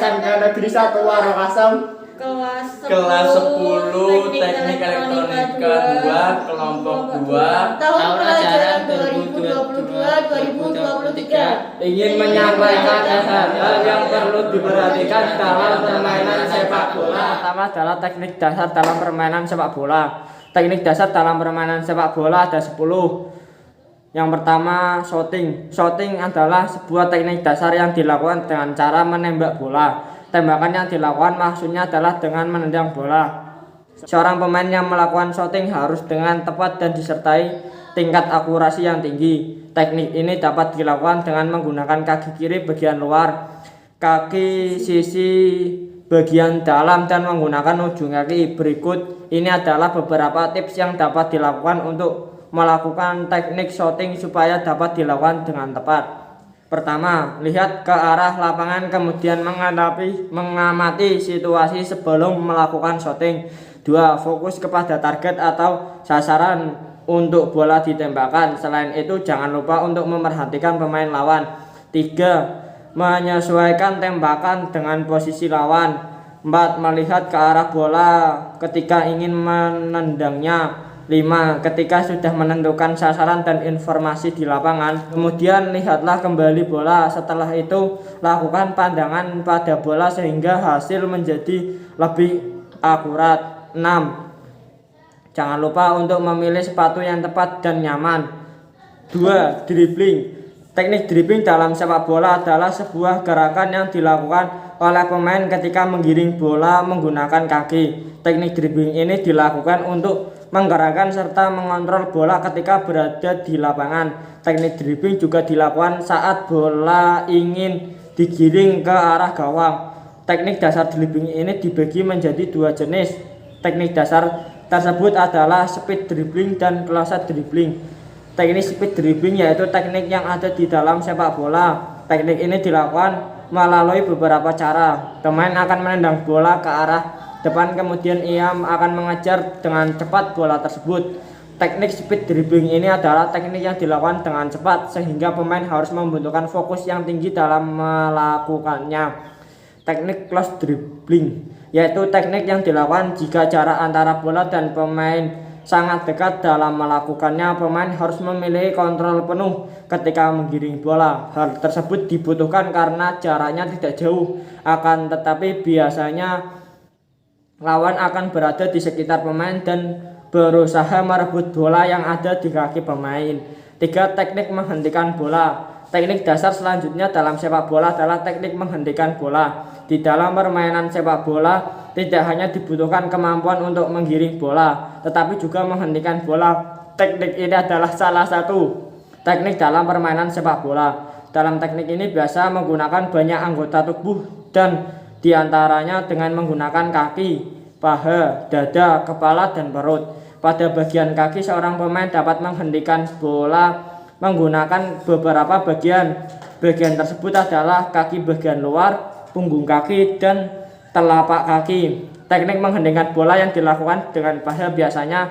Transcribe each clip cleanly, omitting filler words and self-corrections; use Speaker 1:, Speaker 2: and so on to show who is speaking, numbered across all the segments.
Speaker 1: SMK Negeri 1 Warakasem.
Speaker 2: Kelas 10 Teknik Elektronika 2 kelompok 2
Speaker 3: tahun pelajaran 2022-2023
Speaker 1: Ingin menyampaikan hal-hal yang perlu diperhatikan dalam permainan sepak bola. Pertama adalah teknik dasar dalam permainan sepak bola. Teknik dasar dalam permainan sepak bola ada 10. Yang pertama, shooting. Shooting adalah sebuah teknik dasar yang dilakukan dengan cara menembak bola. Tembakan yang dilakukan maksudnya adalah dengan menendang bola. Seorang pemain yang melakukan shooting harus dengan tepat dan disertai tingkat akurasi yang tinggi. Teknik ini dapat dilakukan dengan menggunakan kaki kiri bagian luar, kaki sisi bagian dalam, dan menggunakan ujung kaki. Berikut ini adalah beberapa tips yang dapat dilakukan untuk melakukan teknik shooting supaya dapat dilakukan dengan tepat. Pertama, lihat ke arah lapangan kemudian mengamati situasi sebelum melakukan shooting. 2. Fokus kepada target atau sasaran untuk bola ditembakkan. Selain itu, jangan lupa untuk memperhatikan pemain lawan. 3. Menyesuaikan tembakan dengan posisi lawan. 4. Melihat ke arah bola ketika ingin menendangnya. 5. Ketika sudah menentukan sasaran dan informasi di lapangan, kemudian lihatlah kembali bola. Setelah itu, lakukan pandangan pada bola sehingga hasil menjadi lebih akurat. 6. Jangan lupa untuk memilih sepatu yang tepat dan nyaman. 2. Dribbling. Teknik dribbling dalam sepak bola adalah sebuah gerakan yang dilakukan oleh pemain ketika menggiring bola menggunakan kaki. Teknik dribbling ini dilakukan untuk menggerakkan serta mengontrol bola ketika berada di lapangan. Teknik dribbling juga dilakukan saat bola ingin digiring ke arah gawang. Teknik dasar dribbling ini dibagi menjadi 2 jenis. Teknik dasar tersebut adalah speed dribbling dan closed dribbling. Teknik speed dribbling yaitu teknik yang ada di dalam sepak bola. Teknik ini dilakukan melalui beberapa cara. Pemain akan menendang bola ke arah depan, kemudian ia akan mengejar dengan cepat bola tersebut. Teknik speed dribbling ini adalah teknik yang dilakukan dengan cepat sehingga pemain harus membutuhkan fokus yang tinggi dalam melakukannya. Teknik close dribbling yaitu teknik yang dilakukan jika jarak antara bola dan pemain sangat dekat. Dalam melakukannya, pemain harus memiliki kontrol penuh ketika menggiring bola. Hal tersebut dibutuhkan karena jaraknya tidak jauh, akan tetapi biasanya lawan akan berada di sekitar pemain dan berusaha merebut bola yang ada di kaki pemain. 3. Teknik menghentikan bola. Teknik dasar selanjutnya dalam sepak bola adalah teknik menghentikan bola. Di dalam permainan sepak bola, tidak hanya dibutuhkan kemampuan untuk menggiring bola, tetapi juga menghentikan bola. Teknik ini adalah salah satu teknik dalam permainan sepak bola. Dalam teknik ini biasa menggunakan banyak anggota tubuh dan diantaranya dengan menggunakan kaki, paha, dada, kepala, dan perut. Pada bagian kaki, seorang pemain dapat menghentikan bola menggunakan beberapa bagian. Bagian tersebut adalah kaki bagian luar, punggung kaki, dan telapak kaki. Teknik menghentikan bola yang dilakukan dengan paha biasanya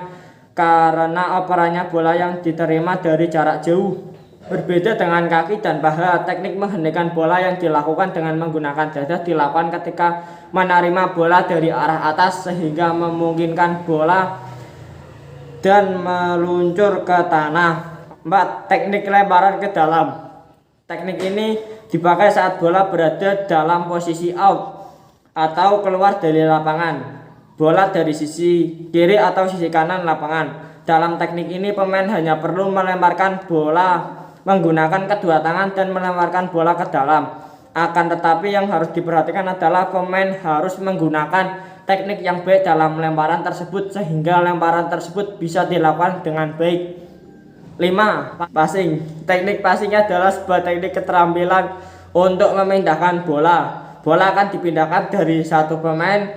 Speaker 1: karena operannya bola yang diterima dari jarak jauh. Berbeda dengan kaki dan paha, teknik menghentikan bola yang dilakukan dengan menggunakan dada dilakukan ketika menerima bola dari arah atas sehingga memungkinkan bola dan meluncur ke tanah. 4. Teknik lemparan ke dalam. Teknik ini dipakai saat bola berada dalam posisi out atau keluar dari lapangan. Bola dari sisi kiri atau sisi kanan lapangan. Dalam teknik ini pemain hanya perlu melemparkan bola menggunakan kedua tangan dan melemparkan bola ke dalam. Akan tetapi yang harus diperhatikan adalah pemain harus menggunakan teknik yang baik dalam lemparan tersebut sehingga lemparan tersebut bisa dilakukan dengan baik. 5. Passing. Teknik passing adalah sebuah teknik keterampilan untuk memindahkan bola. Bola akan dipindahkan dari satu pemain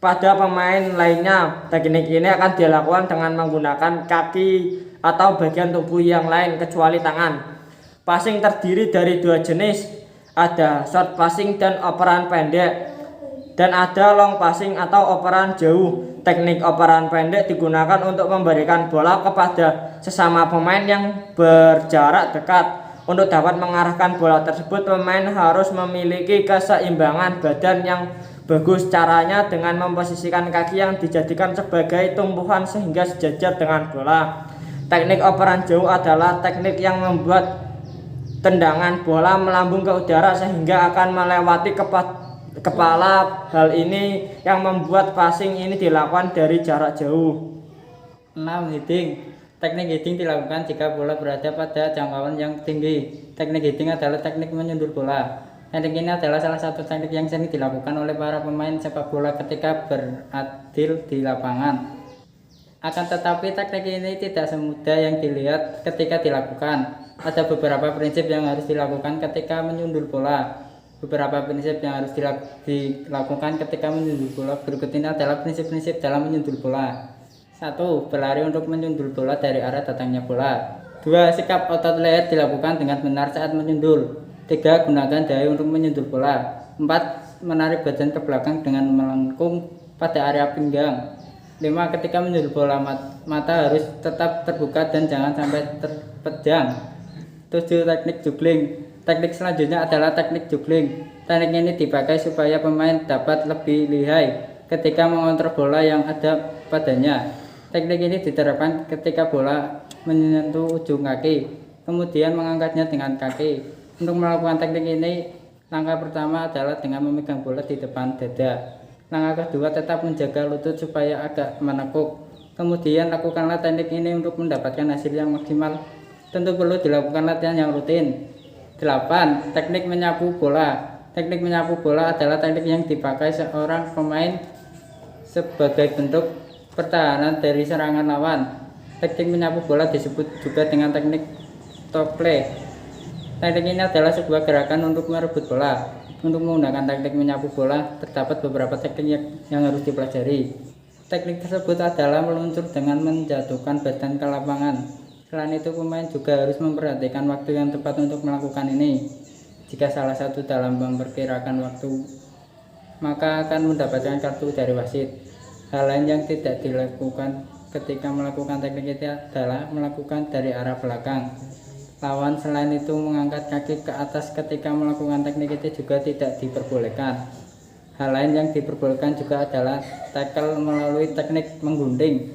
Speaker 1: pada pemain lainnya. Teknik ini akan dilakukan dengan menggunakan kaki atau bagian tubuh yang lain kecuali tangan. Passing terdiri dari 2 jenis, ada short passing dan operan pendek, dan ada long passing atau operan jauh. Teknik operan pendek digunakan untuk memberikan bola kepada sesama pemain yang berjarak dekat. Untuk dapat mengarahkan bola tersebut, pemain harus memiliki keseimbangan badan yang bagus. Caranya dengan memposisikan kaki yang dijadikan sebagai tumpuan sehingga sejajar dengan bola. Teknik operan jauh adalah teknik yang membuat tendangan bola melambung ke udara sehingga akan melewati kepala. Hal ini yang membuat passing ini dilakukan dari jarak jauh.
Speaker 4: 6. Heading. Teknik heading dilakukan jika bola berada pada jangkauan yang tinggi. Teknik heading adalah teknik menyundul bola. Teknik ini adalah salah satu teknik yang sering dilakukan oleh para pemain sepak bola ketika beradil di lapangan. Akan tetapi teknik ini tidak semudah yang dilihat ketika dilakukan. Ada beberapa prinsip yang harus dilakukan ketika menyundul bola. Beberapa prinsip yang harus dilakukan ketika menyundul bola berikut ini adalah prinsip-prinsip dalam menyundul bola. 1. Berlari untuk menyundul bola dari arah datangnya bola. 2. Sikap otot leher dilakukan dengan benar saat menyundul. 3. Gunakan dahi untuk menyundul bola. 4. Menarik badan ke belakang dengan melengkung pada area pinggang. 5. Ketika menyundul bola, mata harus tetap terbuka dan jangan sampai terpejam. 7. Teknik juggling. Teknik selanjutnya adalah teknik juggling. Teknik ini dipakai supaya pemain dapat lebih lihai ketika mengontrol bola yang ada padanya. Teknik ini diterapkan ketika bola menyentuh ujung kaki, kemudian mengangkatnya dengan kaki. Untuk melakukan teknik ini, langkah pertama adalah dengan memegang bola di depan dada. Langkah kedua, tetap menjaga lutut supaya agak menekuk. Kemudian lakukanlah teknik ini untuk mendapatkan hasil yang maksimal. Tentu perlu dilakukan latihan yang rutin. 8. Teknik menyapu bola. Teknik menyapu bola adalah teknik yang dipakai seorang pemain sebagai bentuk pertahanan dari serangan lawan. Teknik menyapu bola disebut juga dengan teknik top play. Teknik ini adalah sebuah gerakan untuk merebut bola. Untuk menggunakan teknik menyapu bola, terdapat beberapa teknik yang harus dipelajari. Teknik tersebut adalah meluncur dengan menjatuhkan badan ke lapangan. Selain itu, pemain juga harus memperhatikan waktu yang tepat untuk melakukan ini. Jika salah satu dalam memperkirakan waktu, maka akan mendapatkan kartu dari wasit. Hal lain yang tidak dilakukan ketika melakukan teknik itu adalah melakukan dari arah belakang lawan. Selain itu, mengangkat kaki ke atas ketika melakukan teknik itu juga tidak diperbolehkan. Hal lain yang diperbolehkan juga adalah tackle melalui teknik menggunting.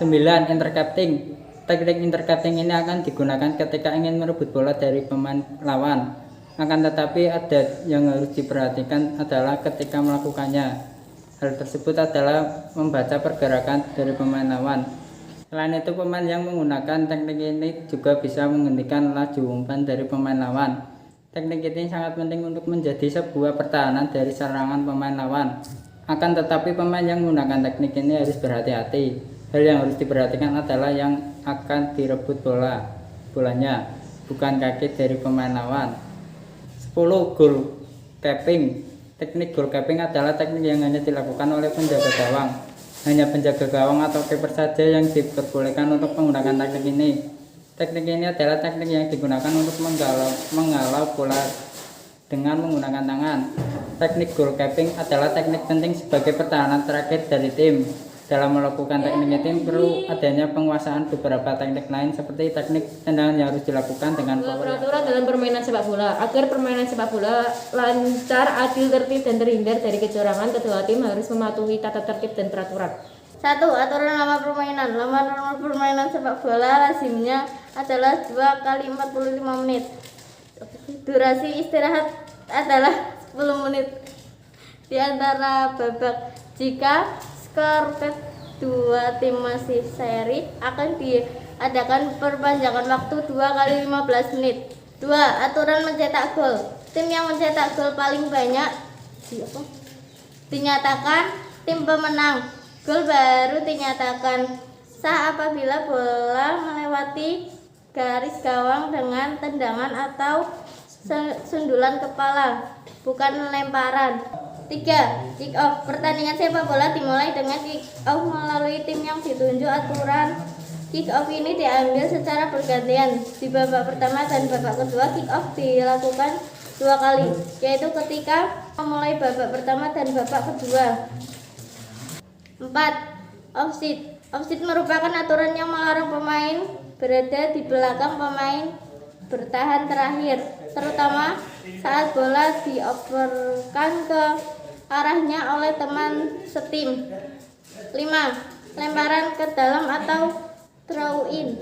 Speaker 4: 9. Intercepting. Teknik intercepting ini akan digunakan ketika ingin merebut bola dari pemain lawan. Akan tetapi ada yang harus diperhatikan adalah ketika melakukannya. Hal tersebut adalah membaca pergerakan dari pemain lawan. Selain itu, pemain yang menggunakan teknik ini juga bisa menghentikan laju umpan dari pemain lawan. Teknik ini sangat penting untuk menjadi sebuah pertahanan dari serangan pemain lawan. Akan tetapi, pemain yang menggunakan teknik ini harus berhati-hati. Hal yang harus diperhatikan adalah yang akan direbut bolanya, bukan kaki dari pemain lawan. 10. Goal keeping. Teknik goal keeping adalah teknik yang hanya dilakukan oleh penjaga gawang. Hanya penjaga gawang atau kiper saja yang diperbolehkan untuk menggunakan teknik ini. Teknik ini adalah teknik yang digunakan untuk menghalau bola dengan menggunakan tangan. Teknik goal keeping adalah teknik penting sebagai pertahanan terakhir dari tim. Dalam melakukan teknik ini perlu adanya penguasaan beberapa teknik lain seperti teknik tendangan yang harus dilakukan dengan power.
Speaker 3: Peraturan dalam permainan sepak bola. Agar permainan sepak bola lancar, adil, tertib, dan terhindar dari kecurangan, kedua tim harus mematuhi tata tertib dan peraturan.
Speaker 5: 1. Aturan lama permainan. Lama normal permainan sepak bola lazimnya adalah 2 kali 45 menit. Durasi istirahat adalah 10 menit di antara babak. Jika skor kedua tim masih seri, akan diadakan perpanjangan waktu 2 kali 15 menit. 2. Aturan mencetak gol. Tim yang mencetak gol paling banyak dinyatakan tim pemenang. Gol baru dinyatakan sah apabila bola melewati garis gawang dengan tendangan atau sundulan kepala, bukan lemparan. 3. Kick off. Pertandingan sepak bola dimulai dengan kick off melalui tim yang ditunjuk. Aturan kick off ini diambil secara bergantian. Di babak pertama dan babak kedua, kick off dilakukan 2 kali, yaitu ketika memulai babak pertama dan babak kedua. 4. Offside. Offside merupakan aturan yang melarang pemain berada di belakang pemain bertahan terakhir, terutama saat bola dioperkan ke arahnya oleh teman setim. 5. Lemparan ke dalam atau throw in.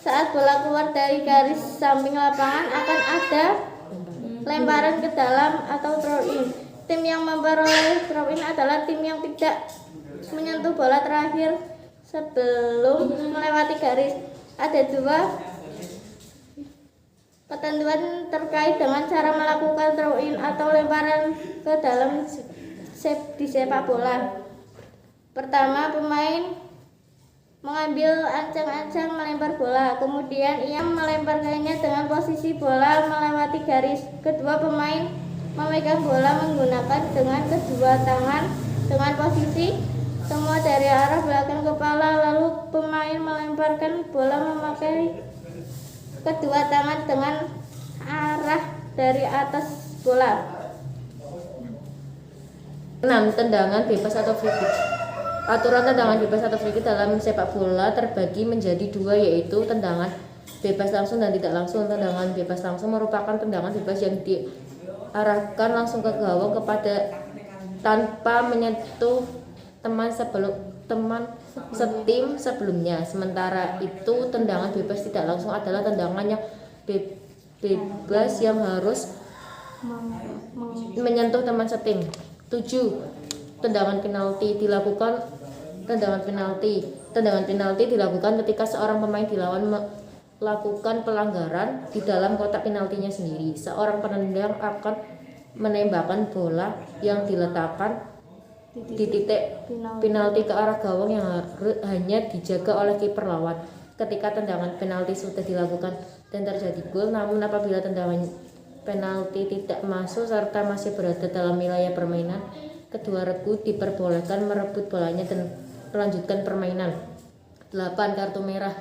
Speaker 5: Saat bola keluar dari garis samping lapangan akan ada lemparan ke dalam atau throw in. Tim yang memperoleh throw in adalah tim yang tidak menyentuh bola terakhir sebelum melewati garis. Ada 2 ketentuan terkait dengan cara melakukan throw in atau lemparan ke dalam di sepak bola. Pertama, pemain mengambil ancang-ancang melempar bola, kemudian ia melemparkannya dengan posisi bola melewati garis. Kedua, pemain memegang bola menggunakan dengan kedua tangan dengan posisi semua dari arah belakang kepala, lalu pemain melemparkan bola memakai kedua tangan dengan arah dari atas bola.
Speaker 3: 6. Tendangan bebas atau free kick. Aturan tendangan bebas atau free kick dalam sepak bola terbagi menjadi 2, yaitu tendangan bebas langsung dan tidak langsung. Tendangan bebas langsung merupakan tendangan bebas yang diarahkan langsung ke gawang kepada tanpa menyentuh teman setim sebelumnya. Sementara itu tendangan bebas tidak langsung adalah tendangan yang bebas yang harus menyentuh teman setim. 7. Tendangan penalti dilakukan. Tendangan penalti dilakukan ketika seorang pemain dilawan melakukan pelanggaran di dalam kotak penaltinya sendiri. Seorang penendang akan menembakkan bola yang diletakkan di titik penalti ke arah gawang yang hanya dijaga oleh kiper lawan. Ketika tendangan penalti sudah dilakukan dan terjadi gol, namun apabila tendangan penalti tidak masuk serta masih berada dalam wilayah permainan, kedua regu diperbolehkan merebut bolanya dan melanjutkan permainan. 8. Kartu merah.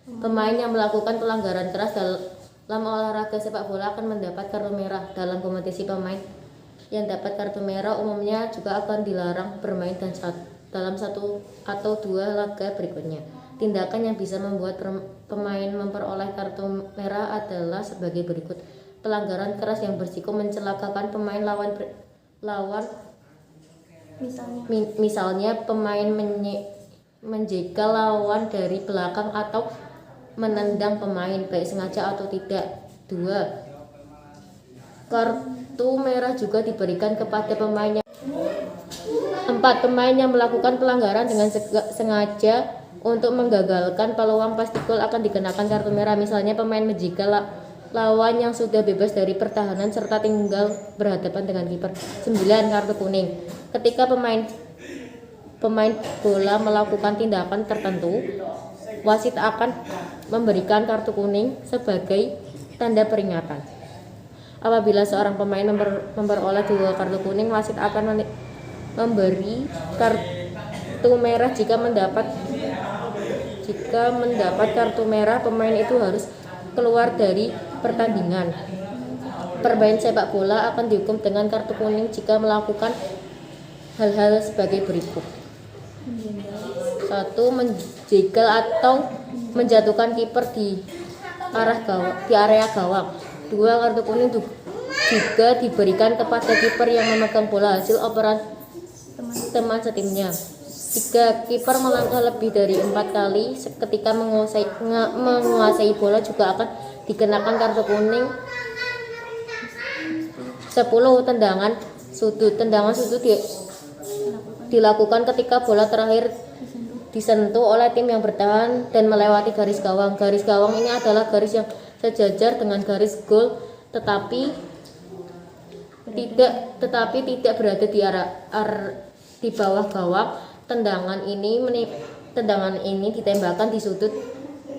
Speaker 3: Pemain yang melakukan pelanggaran keras dalam olahraga sepak bola akan mendapat kartu merah. Dalam kompetisi, pemain yang dapat kartu merah umumnya juga akan dilarang bermain dalam 1 atau 2 laga berikutnya. Tindakan yang bisa membuat pemain memperoleh kartu merah adalah sebagai berikut. Pelanggaran keras yang berisiko mencelakakan pemain lawan misalnya pemain menjegal lawan dari belakang atau menendang pemain baik sengaja atau tidak. 2. Kartu merah juga diberikan kepada pemain yang 4. Pemain yang melakukan pelanggaran dengan sengaja untuk menggagalkan peluang pasti gol akan dikenakan kartu merah. Misalnya pemain menjegal lawan yang sudah bebas dari pertahanan serta tinggal berhadapan dengan kiper. 9. Kartu kuning. Ketika pemain bola melakukan tindakan tertentu, wasit akan memberikan kartu kuning sebagai tanda peringatan. Apabila seorang pemain memperoleh 2 kartu kuning, wasit akan memberi kartu merah. Jika mendapat kartu merah, pemain itu harus keluar dari pertandingan. Pemain sepak bola akan dihukum dengan kartu kuning jika melakukan hal-hal sebagai berikut. 1. Menjegal atau menjatuhkan kiper di area gawang. 2. Kartu kuning juga diberikan kepada kiper yang memegang bola hasil operan teman setimnya. 3. Kiper melangkah lebih dari 4 kali ketika menguasai bola juga akan dikenakan kartu kuning. 10. Tendangan sudut. Tendangan sudut dilakukan ketika bola terakhir disentuh oleh tim yang bertahan dan melewati garis gawang. Garis gawang ini adalah garis yang sejajar dengan garis gol tetapi tidak berada di bawah gawang. Tendangan ini ditembakkan di sudut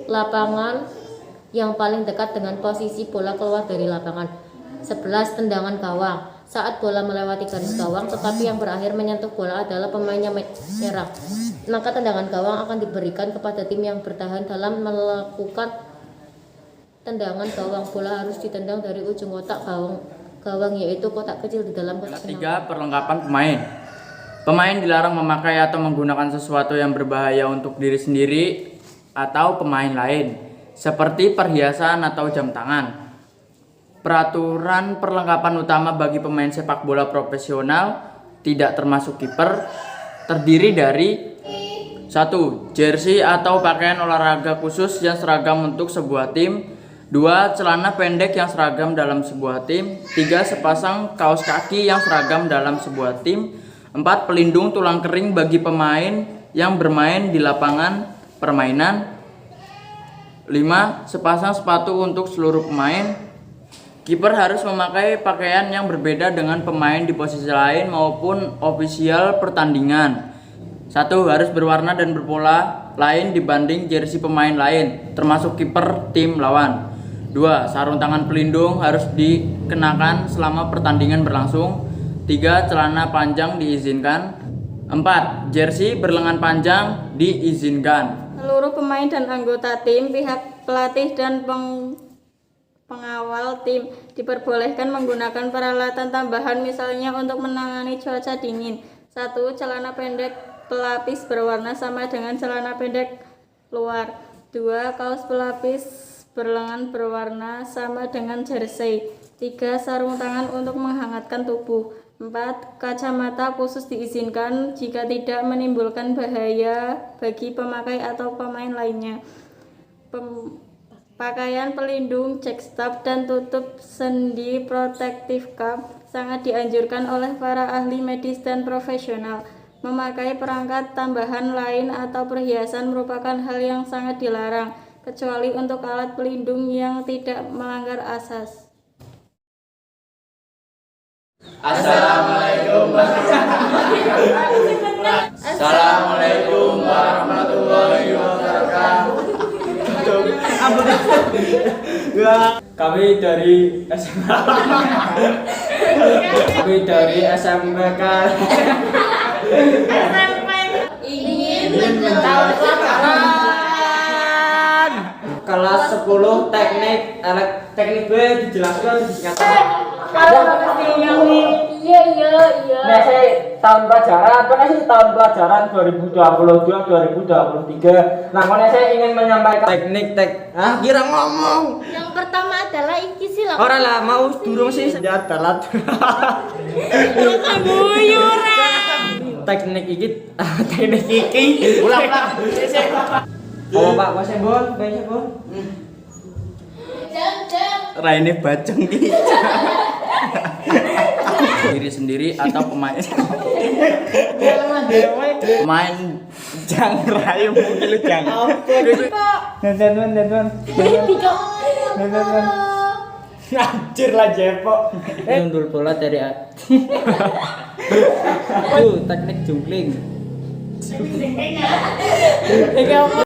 Speaker 3: lapangan yang paling dekat dengan posisi bola keluar dari lapangan. 11. Tendangan gawang. Saat bola melewati garis gawang tetapi yang berakhir menyentuh bola adalah pemainnya merah, maka tendangan gawang akan diberikan kepada tim yang bertahan. Dalam melakukan tendangan gawang, bola harus ditendang dari ujung kotak gawang yaitu kotak kecil di dalam kotak penalti.
Speaker 2: 3. Perlengkapan pemain. Pemain dilarang memakai atau menggunakan sesuatu yang berbahaya untuk diri sendiri atau pemain lain. seperti perhiasan atau jam tangan. Peraturan perlengkapan utama bagi pemain sepak bola profesional tidak termasuk kiper terdiri dari 1. Jersey atau pakaian olahraga khusus yang seragam untuk sebuah tim. 2. Celana pendek yang seragam dalam sebuah tim. 3. Sepasang kaos kaki yang seragam dalam sebuah tim. 4. Pelindung tulang kering bagi pemain yang bermain di lapangan permainan. 5. Sepasang sepatu untuk seluruh pemain. Kiper harus memakai pakaian yang berbeda dengan pemain di posisi lain maupun ofisial pertandingan. 1. Harus berwarna dan berpola lain dibanding jersey pemain lain, termasuk kiper tim lawan. 2. Sarung tangan pelindung harus dikenakan selama pertandingan berlangsung. 3. Celana panjang diizinkan. 4. Jersey berlengan panjang diizinkan.
Speaker 5: Seluruh pemain dan anggota tim, pihak pelatih dan pengawal tim diperbolehkan menggunakan peralatan tambahan misalnya untuk menangani cuaca dingin. 1. Celana pendek pelapis berwarna sama dengan celana pendek luar. 2. Kaos pelapis berlengan berwarna sama dengan jersey. 3. Sarung tangan untuk menghangatkan tubuh. 4. Kacamata khusus diizinkan jika tidak menimbulkan bahaya bagi pemakai atau pemain lainnya. Pakaian pelindung, checkstop, dan tutup sendi protective cap sangat dianjurkan oleh para ahli medis dan profesional. Memakai perangkat tambahan lain atau perhiasan merupakan hal yang sangat dilarang, kecuali untuk alat pelindung yang tidak melanggar asas.
Speaker 2: Assalamualaikum warahmatullahi wabarakatuh.
Speaker 1: Kami dari SMPK
Speaker 5: Ingin mengenal
Speaker 1: pelajaran kelas 10 teknik B dijelaskan disingkatkan.
Speaker 5: Iya.
Speaker 1: Nah, saya tahun pelajaran, tahun pelajaran 2022-2023. Nah, saya ingin menyampaikan kira ngomong.
Speaker 5: Yang pertama adalah iki sih lah.
Speaker 1: Ora lah, mau durung sih adalah teknik iki. Ulang. Oh, Pak, Mas Embon,
Speaker 2: Raine baceng ki. Diri sendiri atau pemain jang rayu mungkin lu jang.
Speaker 1: Anjir lah Jepok.
Speaker 4: Nyundul bola dari teknik jungkling.